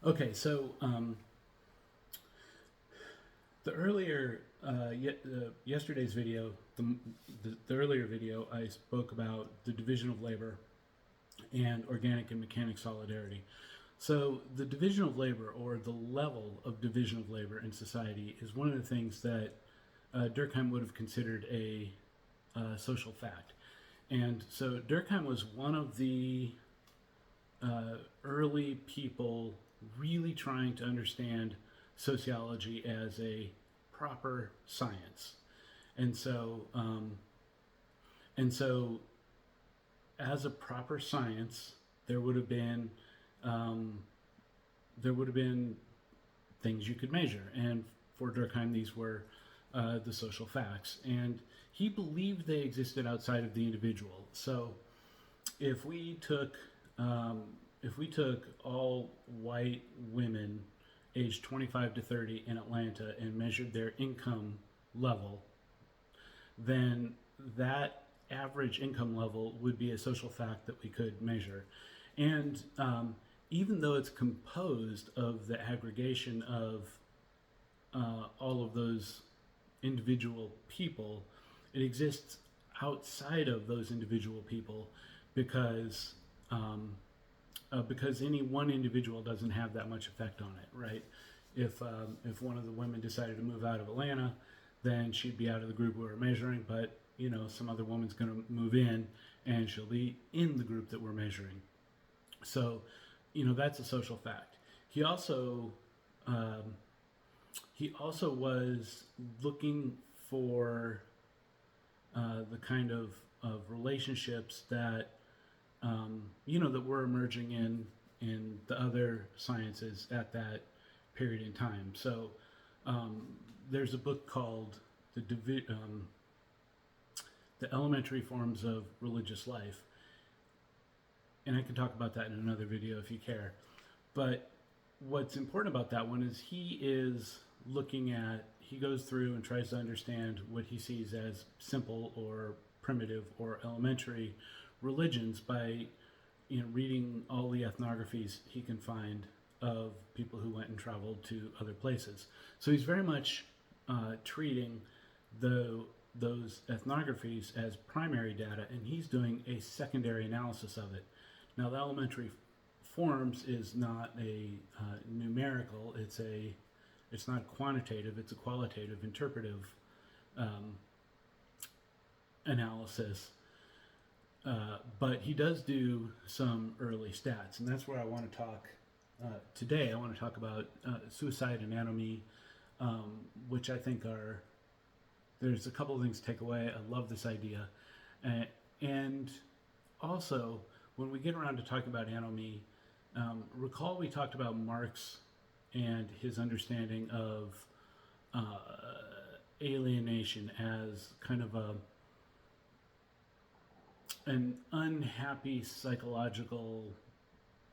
Okay, so the earlier, yesterday's video, the earlier video, I spoke about the division of labor and organic and mechanic solidarity. So the division of labor, or the level of division of labor in society, is one of the things that Durkheim would have considered a social fact. And so Durkheim was one of the early people really trying to understand sociology as a proper science. And so, um, and so, as a proper science, there would have been um, there would have been things you could measure, and for Durkheim, these were the social facts, and he believed they existed outside of the individual. So, if we took um, if we took all white women aged 25 to 30 in Atlanta and measured their income level, then that average income level would be a social fact that we could measure. And even though it's composed of the aggregation of all of those individual people, it exists outside of those individual people because because any one individual doesn't have that much effect on it, right? If one of the women decided to move out of Atlanta, then she'd be out of the group we were measuring. But some other woman's going to move in, and she'll be in the group that we're measuring. So, that's a social fact. He also um, he also was looking for the kind of relationships that that were emerging in the other sciences at that period in time. So um, there's a book called the Elementary Forms of Religious Life, and I can talk about that in another video if you care. But what's important about that one is he goes through and tries to understand what he sees as simple or primitive or elementary religions by reading all the ethnographies he can find of people who went and traveled to other places. So he's very much treating those ethnographies as primary data, and he's doing a secondary analysis of it. Now, the elementary forms is not a numerical; it's not quantitative; it's a qualitative, interpretive um, analysis. But he does do some early stats, and that's where I want to talk today. I want to talk about suicide and anomie, which I think there's a couple of things to take away. I love this idea. And also, when we get around to talking about anomie, recall we talked about Marx and his understanding of alienation as kind of an unhappy psychological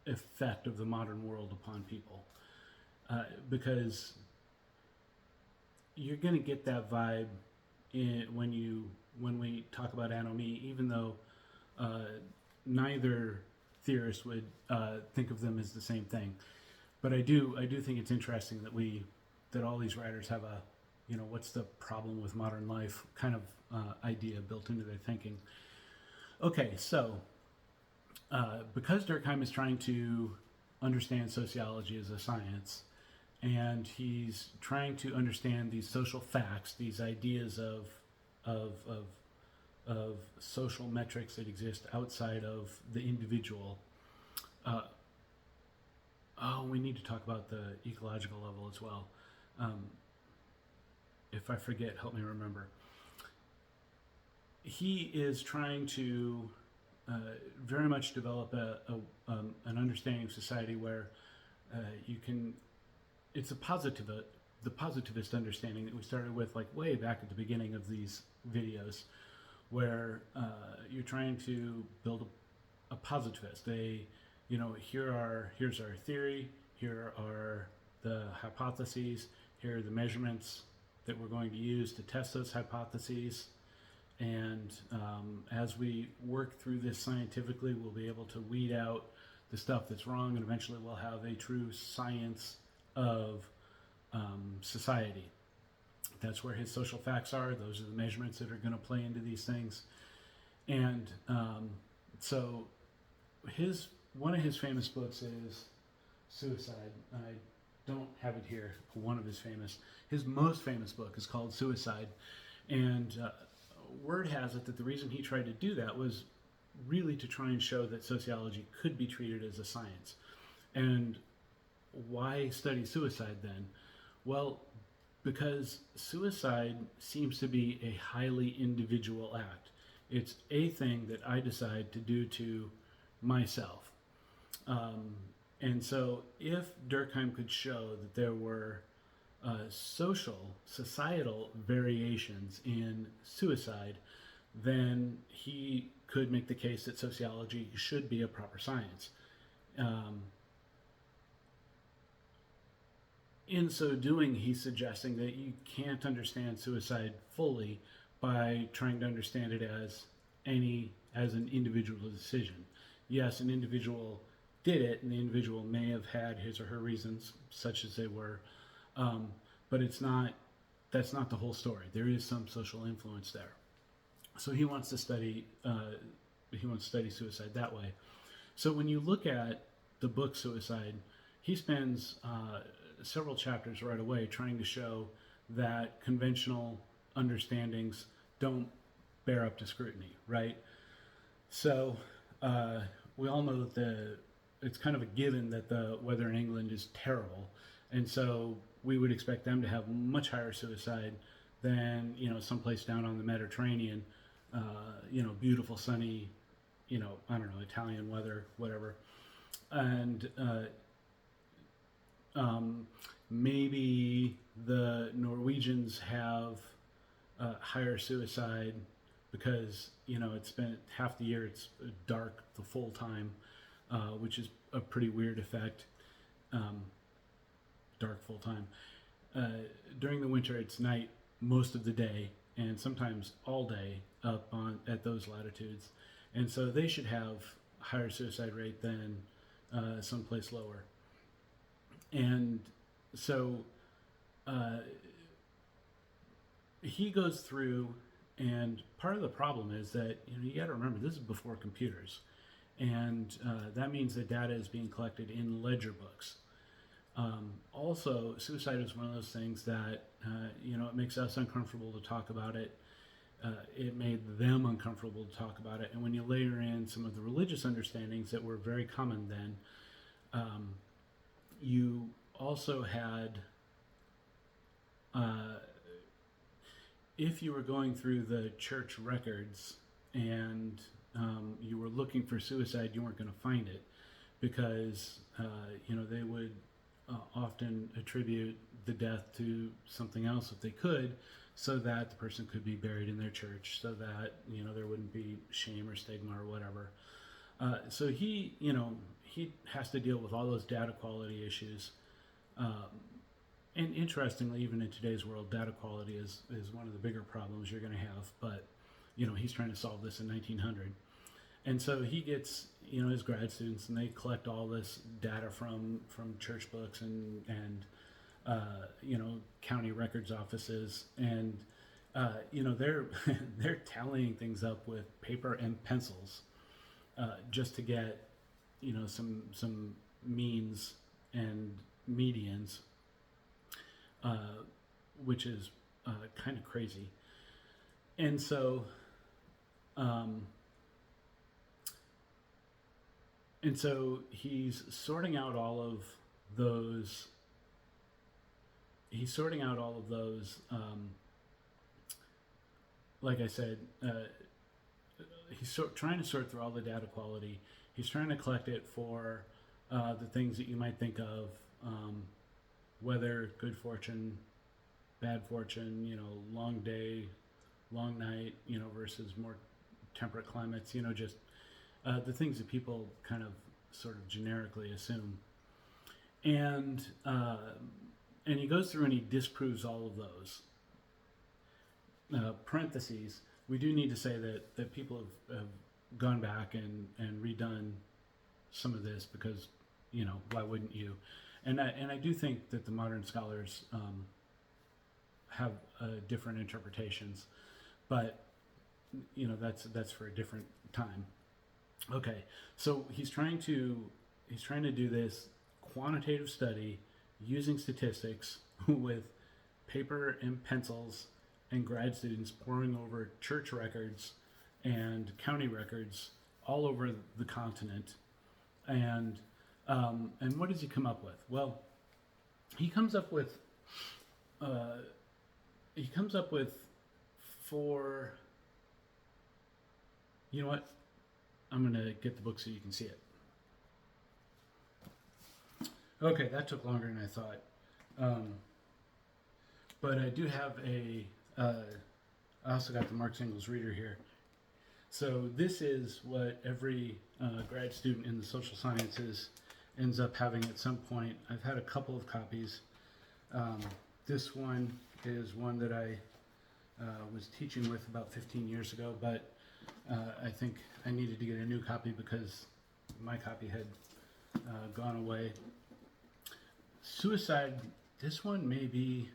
effect of the modern world upon people, because you're going to get that vibe when we talk about anomie, even though neither theorist would think of them as the same thing. But I do think it's interesting that all these writers have a what's the problem with modern life kind of idea built into their thinking. Okay, so because Durkheim is trying to understand sociology as a science, and he's trying to understand these social facts, these ideas of of of, of social metrics that exist outside of the individual. Uh, we need to talk about the ecological level as well. Um, if I forget, help me remember. He is trying to very much develop an understanding of society where you can. It's the positivist understanding that we started with, like way back at the beginning of these videos, where you're trying to build a positivist. Here's our theory. Here are the hypotheses. Here are the measurements that we're going to use to test those hypotheses. And as we work through this scientifically, we'll be able to weed out the stuff that's wrong, and eventually we'll have a true science of society. That's where his social facts are. Those are the measurements that are going to play into these things. And so his one of his famous books is Suicide. I don't have it here. One of his most famous book is called Suicide. And word has it that the reason he tried to do that was really to try and show that sociology could be treated as a science. And why study suicide then? Well, because suicide seems to be a highly individual act. It's a thing that I decide to do to myself. And so if Durkheim could show that there were societal variations in suicide, then he could make the case that sociology should be a proper science. In so doing, he's suggesting that you can't understand suicide fully by trying to understand it as an individual decision. Yes, an individual did it, and the individual may have had his or her reasons, such as they were, but that's not the whole story. There is some social influence there. So he wants to study suicide that way. So when you look at the book Suicide, he spends several chapters right away trying to show that conventional understandings don't bear up to scrutiny, right? So we all know that it's kind of a given that the weather in England is terrible, and so we would expect them to have much higher suicide than someplace down on the Mediterranean, beautiful sunny, I don't know, Italian weather, whatever, and maybe the Norwegians have higher suicide because it's been half the year it's dark the full time, which is a pretty weird effect. Dark full time. During the winter, it's night most of the day, and sometimes all day up at those latitudes, and so they should have higher suicide rate than someplace lower. And so he goes through, and part of the problem is that you got to remember this is before computers, and that means that data is being collected in ledger books. Also, suicide is one of those things that it makes us uncomfortable to talk about it. It made them uncomfortable to talk about it, and when you layer in some of the religious understandings that were very common then, you also had, if you were going through the church records and you were looking for suicide, you weren't going to find it because they would often attribute the death to something else if they could, so that the person could be buried in their church, so that there wouldn't be shame or stigma or whatever. So he has to deal with all those data quality issues. And interestingly, even in today's world, data quality is one of the bigger problems you're going to have. But he's trying to solve this in 1900, and so he gets his grad students, and they collect all this data from church books and county records offices, and they're they're tallying things up with paper and pencils just to get some means and medians, which is kind of crazy. And so he's sorting out all of those. Like I said, he's trying to sort through all the data quality. He's trying to collect it for the things that you might think of, weather, good fortune, bad fortune, long day, long night, versus more temperate climates, just the things that people kind of sort of generically assume. And he goes through and he disproves all of those. Parentheses, we do need to say that people have gone back and redone some of this because, why wouldn't you? And I do think that the modern scholars have different interpretations, but that's for a different time. Okay, so he's trying to do this quantitative study using statistics with paper and pencils and grad students poring over church records and county records all over the continent. And what does he come up with? Well, he comes up with uh, he comes up with four. You know what? I'm gonna get the book so you can see it. Okay, that took longer than I thought. Um, but I do have I also got the Marx Engels reader here. So this is what every grad student in the social sciences ends up having at some point. I've had a couple of copies. This one is one that I was teaching with about 15 years ago, but I think I needed to get a new copy because my copy had gone away. Suicide, this one may be.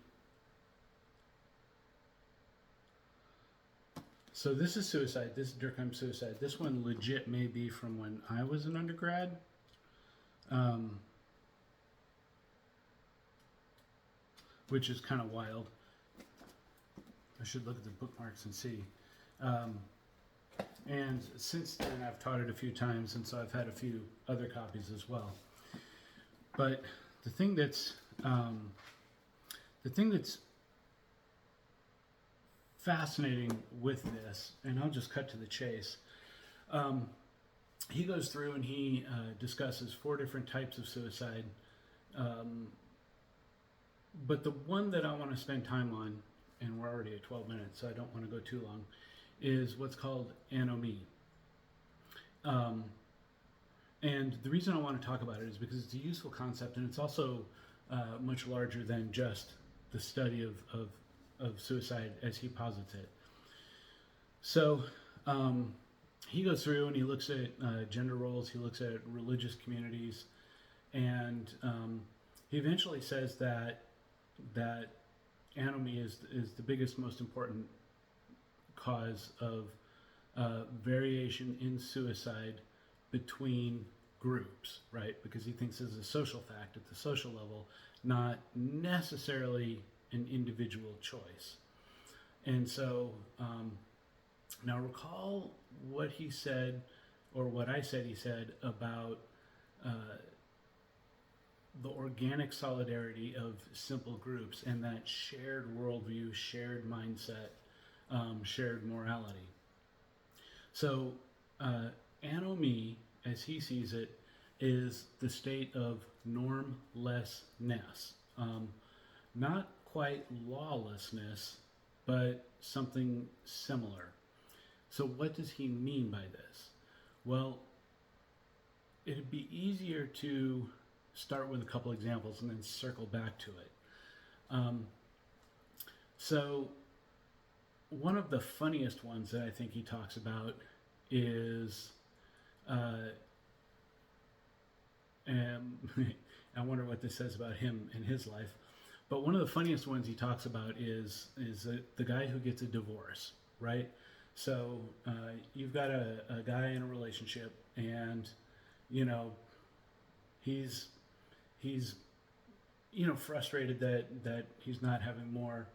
So this is suicide. This is Durkheim suicide. This one legit may be from when I was an undergrad. Which is kind of wild. I should look at the bookmarks and see. And since then, I've taught it a few times, and so I've had a few other copies as well. But the thing that's fascinating with this, and I'll just cut to the chase. He goes through and he discusses 4 different types of suicide. But the one that I want to spend time on, and we're already at 12 minutes, so I don't want to go too long, is what's called anomie. And the reason I want to talk about it is because it's a useful concept, and it's also much larger than just the study of suicide as he posits it. So he goes through and he looks at gender roles, he looks at religious communities, and he eventually says that anomie is the biggest, most important cause of variation in suicide between groups, right? Because he thinks it's a social fact at the social level, not necessarily an individual choice. And so now recall what he said, or what I said he said about the organic solidarity of simple groups and that shared worldview, shared mindset, shared morality. So anomie, as he sees it, is the state of normlessness. Not quite lawlessness, but something similar. So what does he mean by this? Well, it'd be easier to start with a couple examples and then circle back to it. So one of the funniest ones that I think he talks about is, and I wonder what this says about him in his life, but one of the funniest ones he talks about is the guy who gets a divorce, right? So you've got a guy in a relationship, and he's frustrated that he's not having more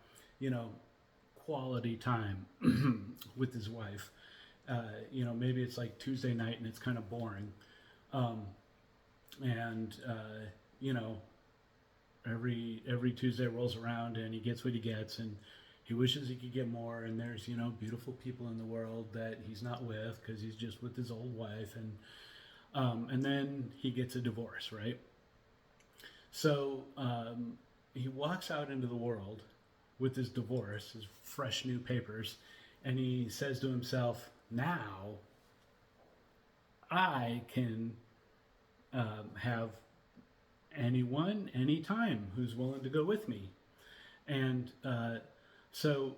quality time with his wife. Maybe it's like Tuesday night and it's kind of boring, and every Tuesday rolls around and he gets what he gets, and he wishes he could get more, and there's beautiful people in the world that he's not with because he's just with his old wife, and then he gets a divorce, right? So he walks out into the world with his divorce, his fresh new papers, and he says to himself, now I can have anyone, anytime, who's willing to go with me. And so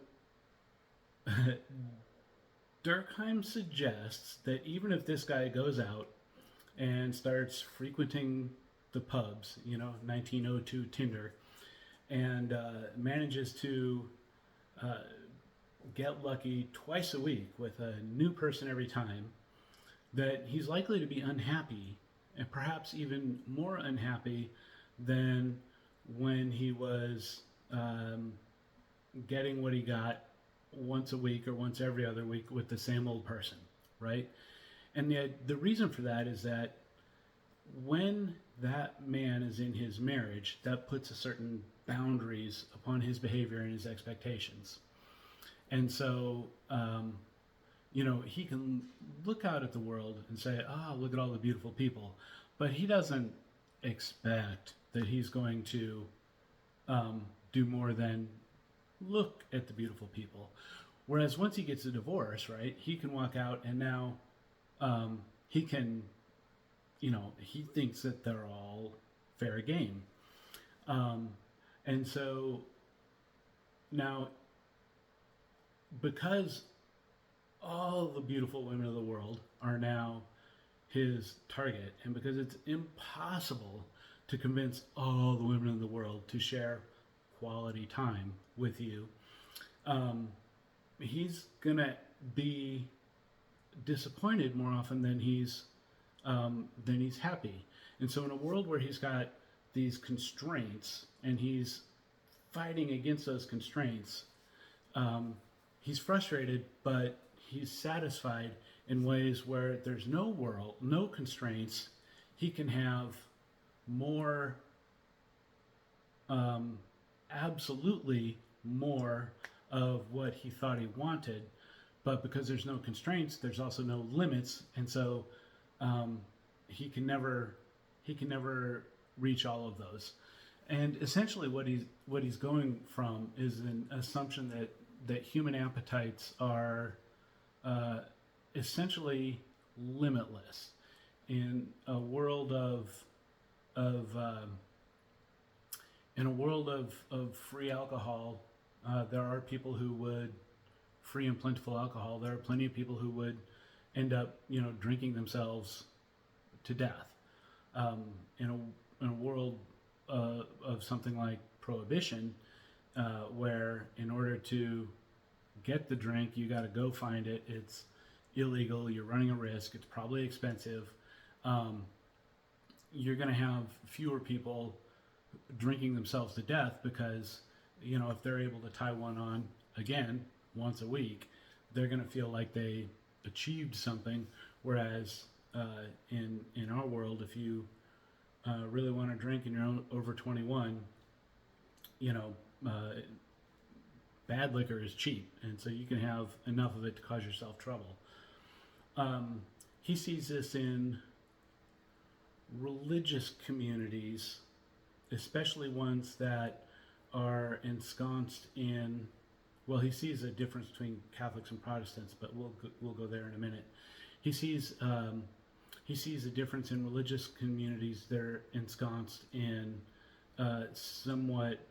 Durkheim suggests that even if this guy goes out and starts frequenting the pubs, 1902 Tinder, and manages to uh, get lucky twice a week with a new person every time, that he's likely to be unhappy, and perhaps even more unhappy than when he was getting what he got once a week or once every other week with the same old person, right? And the reason for that is that when that man is in his marriage, that puts a certain boundaries upon his behavior and his expectations. And so, he can look out at the world and say, look at all the beautiful people. But he doesn't expect that he's going to do more than look at the beautiful people. Whereas once he gets a divorce, right, he can walk out and now he can, he thinks that they're all fair game. And so now, because all the beautiful women of the world are now his target, and because it's impossible to convince all the women in the world to share quality time with you, he's gonna be disappointed more often than he's happy. And so, in a world where he's got these constraints and he's fighting against those constraints, he's frustrated, but he's satisfied in ways where there's no constraints. He can have more, absolutely more of what he thought he wanted, but because there's no constraints, there's also no limits, and so he can never reach all of those. And essentially, what he's going from is an assumption that human appetites are essentially limitless in a world of free alcohol. There are people who would free and plentiful alcohol. There are plenty of people who would end up, drinking themselves to death. In a world of something like prohibition, where in order to get the drink, you got to go find it. It's illegal. You're running a risk. It's probably expensive. You're going to have fewer people drinking themselves to death because, if they're able to tie one on again once a week, they're going to feel like they achieved something. Whereas in our world, if you really want to drink and you're over 21, bad liquor is cheap, and so you can have enough of it to cause yourself trouble. He sees this in religious communities, especially ones that are ensconced in, well, he sees a difference between Catholics and Protestants, but we'll go there in a minute. He sees a difference in religious communities that are ensconced in somewhat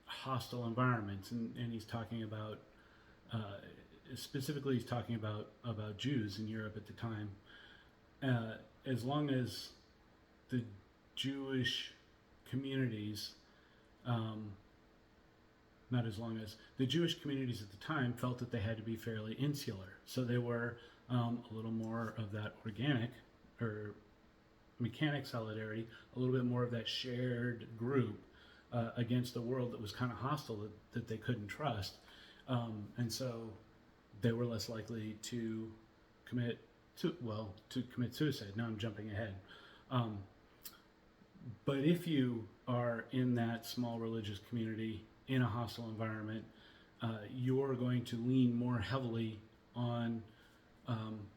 hostile environments, and he's talking about specifically he's talking about Jews in Europe at the time. As long as the Jewish communities, not as long as the Jewish communities at the time felt that they had to be fairly insular, so they were a little more of that organic or mechanic solidarity, a little bit more of that shared group against a world that was kind of hostile, that they couldn't trust, and so they were less likely to commit suicide. Now I'm jumping ahead. But if you are in that small religious community in a hostile environment, you're going to lean more heavily on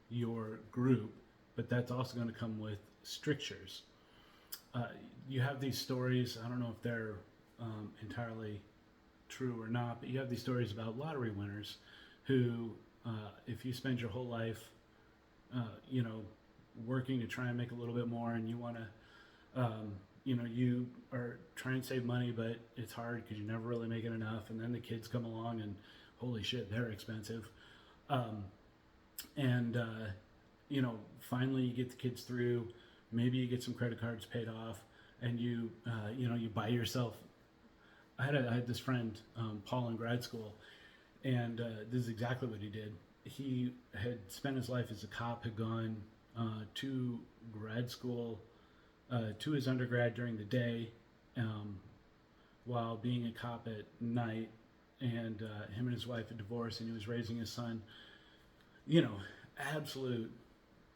your group, but that's also going to come with strictures. You have these stories, I don't know if they're entirely true or not, but you have these stories about lottery winners who, if you spend your whole life, working to try and make a little bit more, and you want to, you are trying to save money, but it's hard because you never really make it enough, and then the kids come along and holy shit, they're expensive. And finally you get the kids through. Maybe you get some credit cards paid off, and you buy yourself. I had this friend, Paul, in grad school, and this is exactly what he did. He had spent his life as a cop, had gone to grad school, to his undergrad during the day, um, while being a cop at night. And him and his wife had divorced, and he was raising his son. You know, absolute,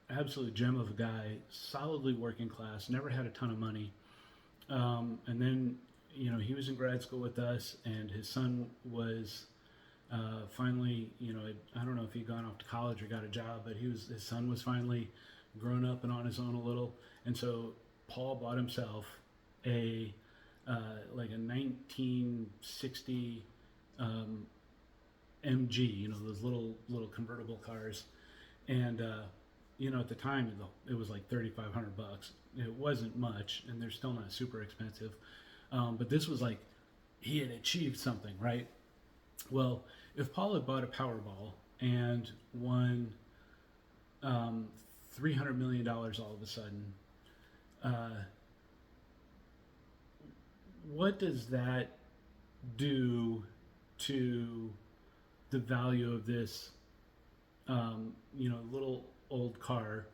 absolute gem of a guy, solidly working class, never had a ton of money. And then, he was in grad school with us, and his son was finally, I don't know if he'd gone off to college or got a job, but his son was finally grown up and on his own a little. And so Paul bought himself a like a 1960 MG, those little convertible cars. And at the time it was like $3,500. It wasn't much, and they're still not super expensive. But this was like he had achieved something, right? Well, if Paul had bought a Powerball and won $300 million all of a sudden, what does that do to the value of this, little old car,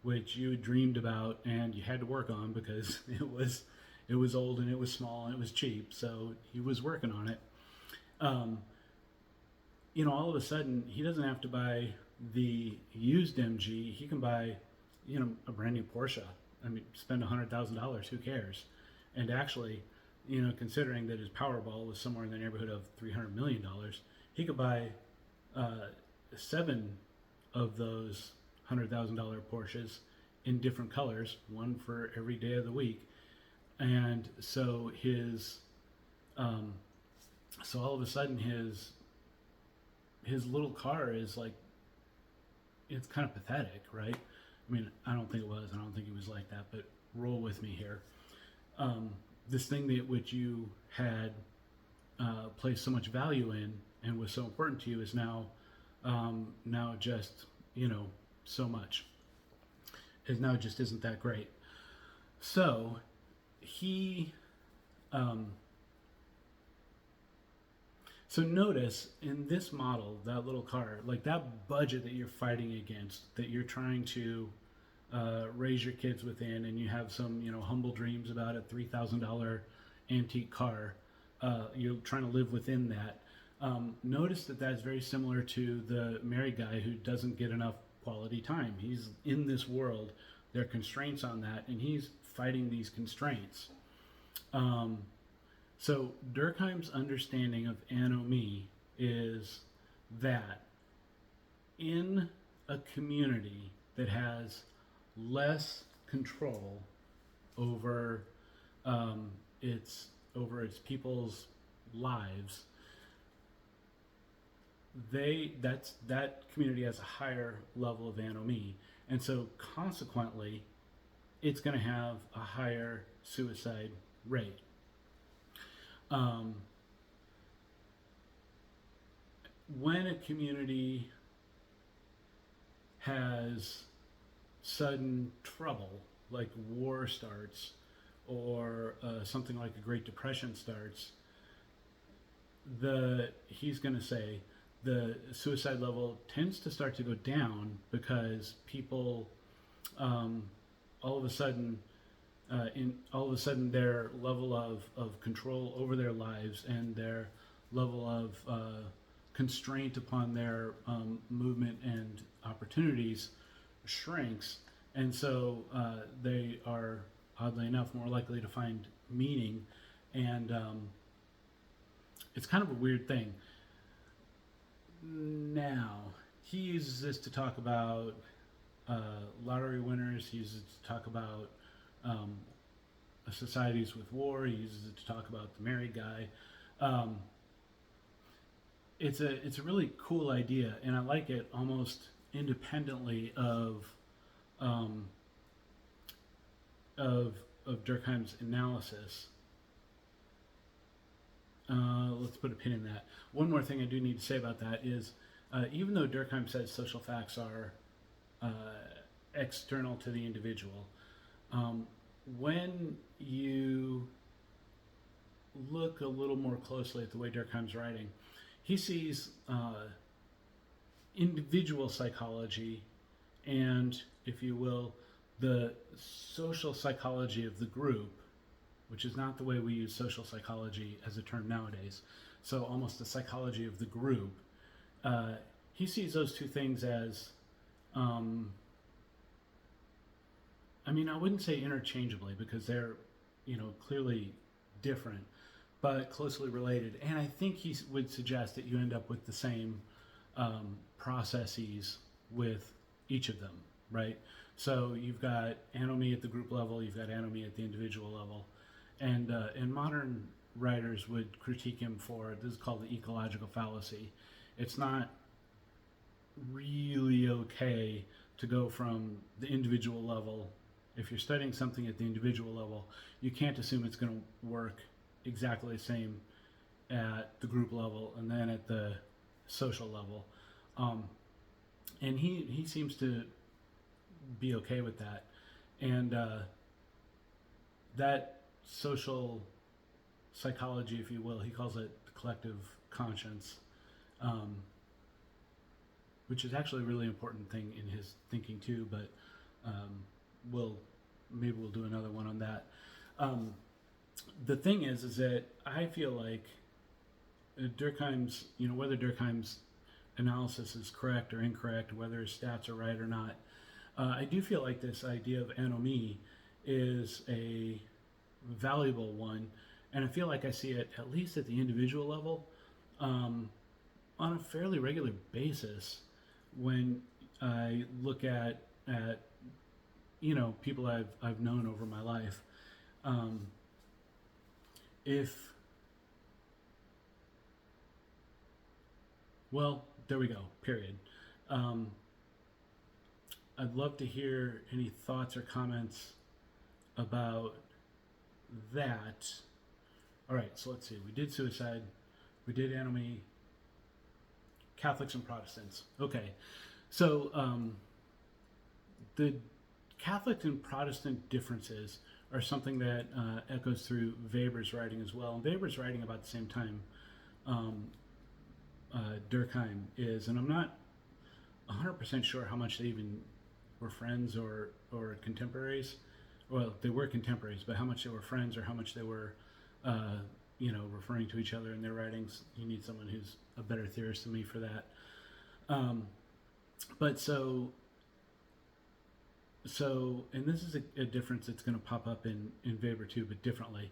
which you had dreamed about and you had to work on because it was old and it was small and it was cheap, so he was working on it. All of a sudden he doesn't have to buy the used MG. He can buy, a brand new Porsche. I mean, spend $100,000. Who cares? And actually, considering that his Powerball was somewhere in the neighborhood of $300 million, he could buy 7 of those $100,000 Porsches in different colors, one for every day of the week. And so so all of a sudden his little car is like, it's kind of pathetic, right? I mean, I don't think it was. I don't think he was like that, but roll with me here. This thing that which you had placed so much value in and was so important to you is now just, so much. It now just isn't that great. So he, so notice in this model, that little car, like that budget that you're fighting against, that you're trying to raise your kids within, and you have some, humble dreams about a $3,000 antique car. You're trying to live within that. Notice that that's very similar to the married guy who doesn't get enough quality time. He's in this world. There are constraints on that, and he's fighting these constraints. So Durkheim's understanding of anomie is that in a community that has less control over its people's lives, that community has a higher level of anomie, and so consequently, it's going to have a higher suicide rate. When a community has sudden trouble, like war starts, or something like the Great Depression starts, he's going to say the suicide level tends to start to go down because people, all of a sudden their level of control over their lives and their level of constraint upon their movement and opportunities shrinks, and so they are, oddly enough, more likely to find meaning. And it's kind of a weird thing. Now, he uses this to talk about lottery winners. He uses it to talk about societies with war. He uses it to talk about the married guy. It's a really cool idea, and I like it almost independently of Durkheim's analysis. Let's put a pin in that. One more thing I do need to say about that is, even though Durkheim says social facts are external to the individual. Um, when you look a little more closely at the way Durkheim's writing, he sees individual psychology and, if you will, the social psychology of the group, which is not the way we use social psychology as a term nowadays. So almost the psychology of the group. Uh, he sees those two things as, um, I mean, I wouldn't say interchangeably because they're, clearly different, but closely related. And I think he would suggest that you end up with the same processes with each of them, right? So you've got anomie at the group level, you've got anomie at the individual level, and modern writers would critique him for this is called the ecological fallacy. It's not really okay to go from the individual level. If you're studying something at the individual level, you can't assume it's going to work exactly the same at the group level and then at the social level. Um, and he seems to be okay with that. And that social psychology, if you will, he calls it the collective conscience, um, which is actually a really important thing in his thinking too. But um, maybe we'll do another one on that. Um, the thing is that I feel like Durkheim's, whether Durkheim's analysis is correct or incorrect, whether his stats are right or not, I do feel like this idea of anomie is a valuable one, and I feel like I see it at least at the individual level on a fairly regular basis when I look at people I've known over my life. Um, if Well, there we go. Period. Um, I'd love to hear any thoughts or comments about that. All right, so let's see. We did suicide. We did anomie. Catholics and Protestants. Okay, so the Catholic and Protestant differences are something that echoes through Weber's writing as well. And Weber's writing about the same time um, Durkheim is, and I'm not 100% sure how much they even were friends or contemporaries. Well, they were contemporaries, but how much they were friends or how much they were, referring to each other in their writings. You need someone who's a better theorist than me for that. But so, and this is a difference that's going to pop up in Weber too, but differently.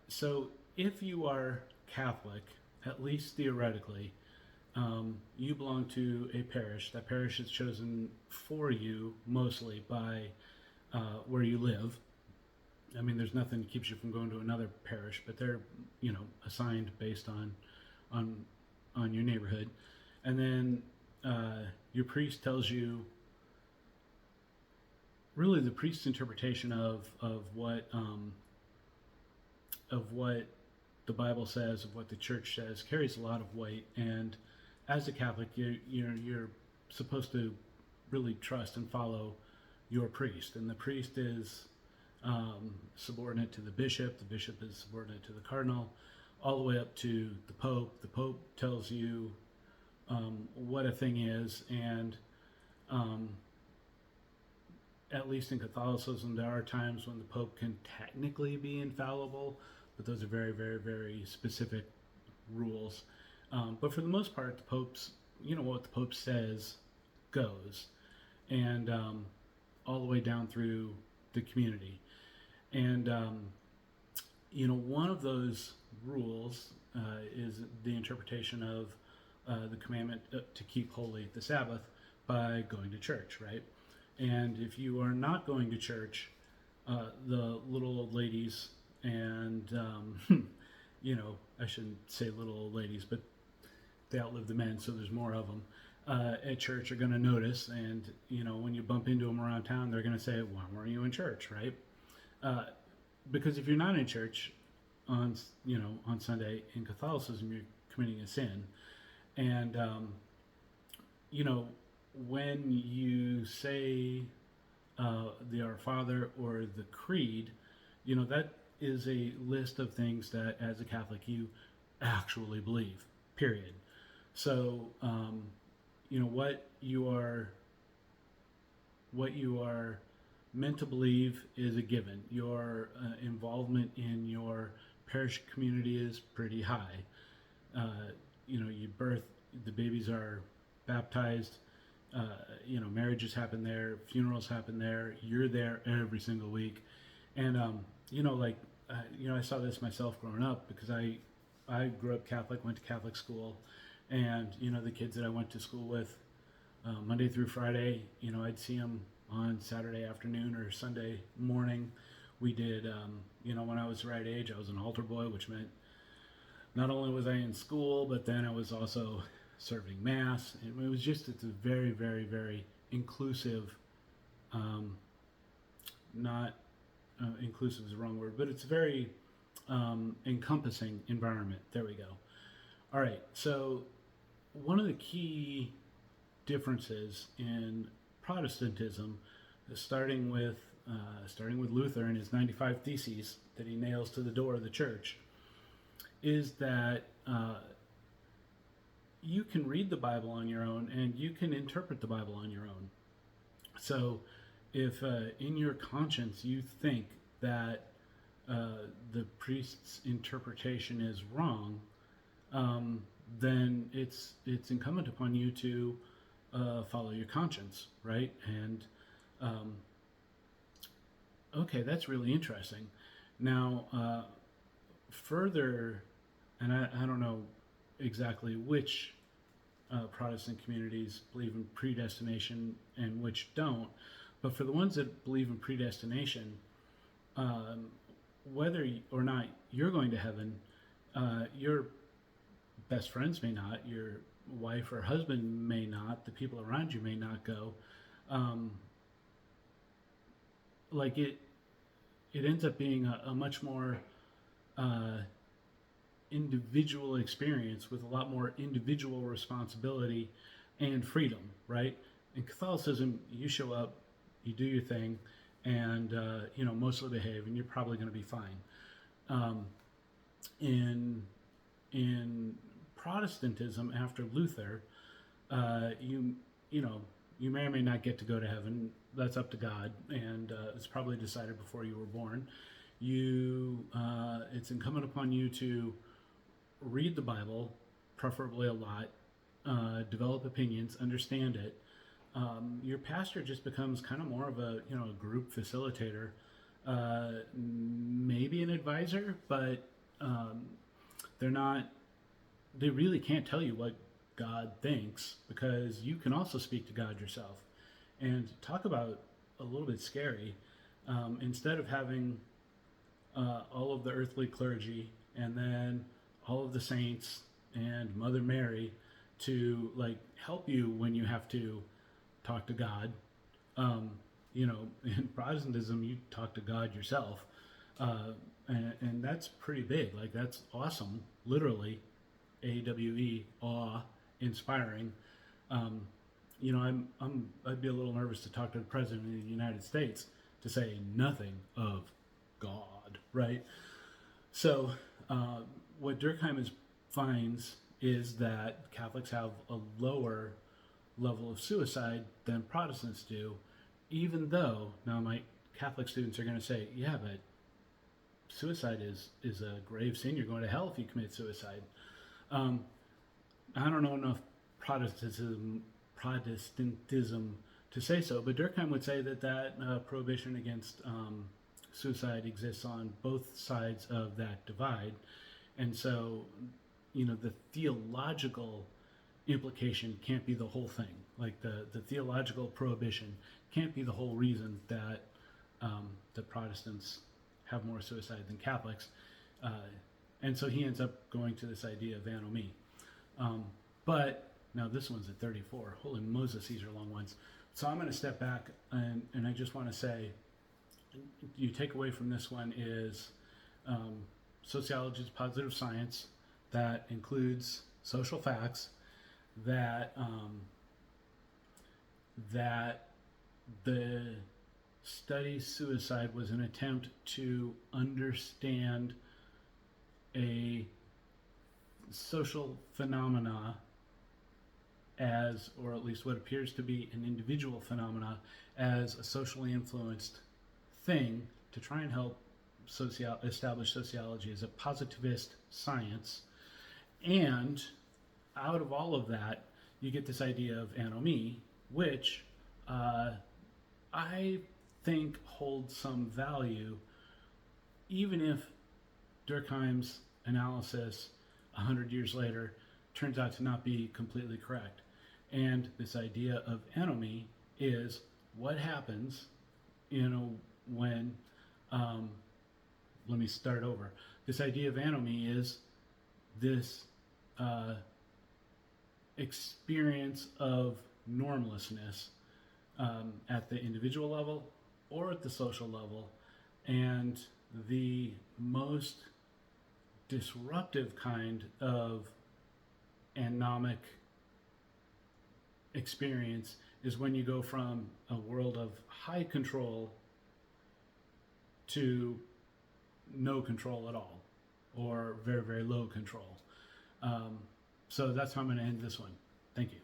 So if you are Catholic, at least theoretically, you belong to a parish. That parish is chosen for you mostly by where you live. I mean, there's nothing that keeps you from going to another parish, but they're assigned based on your neighborhood, and then your priest tells you. Really, the priest's interpretation of what the Bible says, of what the church says, carries a lot of weight. And as a Catholic, you're supposed to really trust and follow your priest, and the priest is subordinate to the bishop. The bishop is subordinate to the cardinal, all the way up to the Pope. The Pope tells you what a thing is, and at least in Catholicism, there are times when the Pope can technically be infallible, but those are very, very, very specific rules. But for the most part, the Pope's, what the Pope says goes, and all the way down through the community. And, one of those rules is the interpretation of the commandment to keep holy the Sabbath by going to church, right? And if you are not going to church, the little old ladies and, I shouldn't say little old ladies, but they outlive the men, so there's more of them at church are going to notice. And, when you bump into them around town, they're going to say, why weren't you in church, right? Because if you're not in church on Sunday in Catholicism, you're committing a sin. And, when you say the Our Father or the Creed, that is a list of things that, as a Catholic, you actually believe. Period. So, what you are meant to believe is a given. Your involvement in your parish community is pretty high. You birth, the babies are baptized. Marriages happen there, funerals happen there. You're there every single week, and like I saw this myself growing up because I grew up Catholic, went to Catholic school, and the kids that I went to school with Monday through Friday, I'd see them on Saturday afternoon or Sunday morning. We did, when I was the right age, I was an altar boy, which meant not only was I in school, but then I was also serving mass. It's a very, very, very inclusive, not inclusive is the wrong word, but it's a very encompassing environment. There we go. All right, so one of the key differences in Protestantism, starting with Luther and his 95 Theses that he nails to the door of the church, is that you can read the Bible on your own and you can interpret the Bible on your own. So if in your conscience you think that the priest's interpretation is wrong, then it's incumbent upon you to follow your conscience, right? And okay, that's really interesting. Now, further, and I don't know exactly which Protestant communities believe in predestination and which don't, but for the ones that believe in predestination, whether or not you're going to heaven, your best friends may not, your wife or husband may not, the people around you may not go. Like it ends up being a much more individual experience with a lot more individual responsibility and freedom, right? In Catholicism, you show up, you do your thing, and mostly behave, and you're probably going to be fine. In Protestantism, after Luther, you may or may not get to go to heaven. That's up to God, and it's probably decided before you were born. It's incumbent upon you to read the Bible, preferably a lot, develop opinions, understand it. Your pastor just becomes kind of more of a group facilitator, maybe an advisor, but they really can't tell you what God thinks, because you can also speak to God yourself. And talk about a little bit scary. Instead of having all of the earthly clergy and then all of the saints and Mother Mary to help you when you have to talk to God, in Protestantism you talk to God yourself, and that's pretty big. That's awesome, literally, AWE, awe inspiring. I'd be a little nervous to talk to the President of the United States, to say nothing of God, right? So what Durkheim finds is that Catholics have a lower level of suicide than Protestants do, even though, now my Catholic students are going to say, yeah, but suicide is a grave sin. You're going to hell if you commit suicide. I don't know enough Protestantism to say so, but Durkheim would say that prohibition against suicide exists on both sides of that divide. And so, the theological implication can't be the whole thing. The theological prohibition can't be the whole reason that the Protestants have more suicide than Catholics. And so he ends up going to this idea of anomie. But now this one's at 34. Holy Moses, these are long ones. So I'm going to step back, and I just want to say, you take away from this one is sociology is positive science that includes social facts that that the study suicide was an attempt to understand a social phenomena as, or at least what appears to be an individual phenomena, as a socially influenced thing, to try and help establish sociology as a positivist science. And out of all of that, you get this idea of anomie, which I think holds some value, even if Durkheim's analysis 100 years later turns out to not be completely correct. And this idea of anomie is what happens, when, let me start over. This idea of anomie is this experience of normlessness at the individual level or at the social level. And the most disruptive kind of anomic experience is when you go from a world of high control to no control at all, or very, very low control. So that's how I'm going to end this one. Thank you.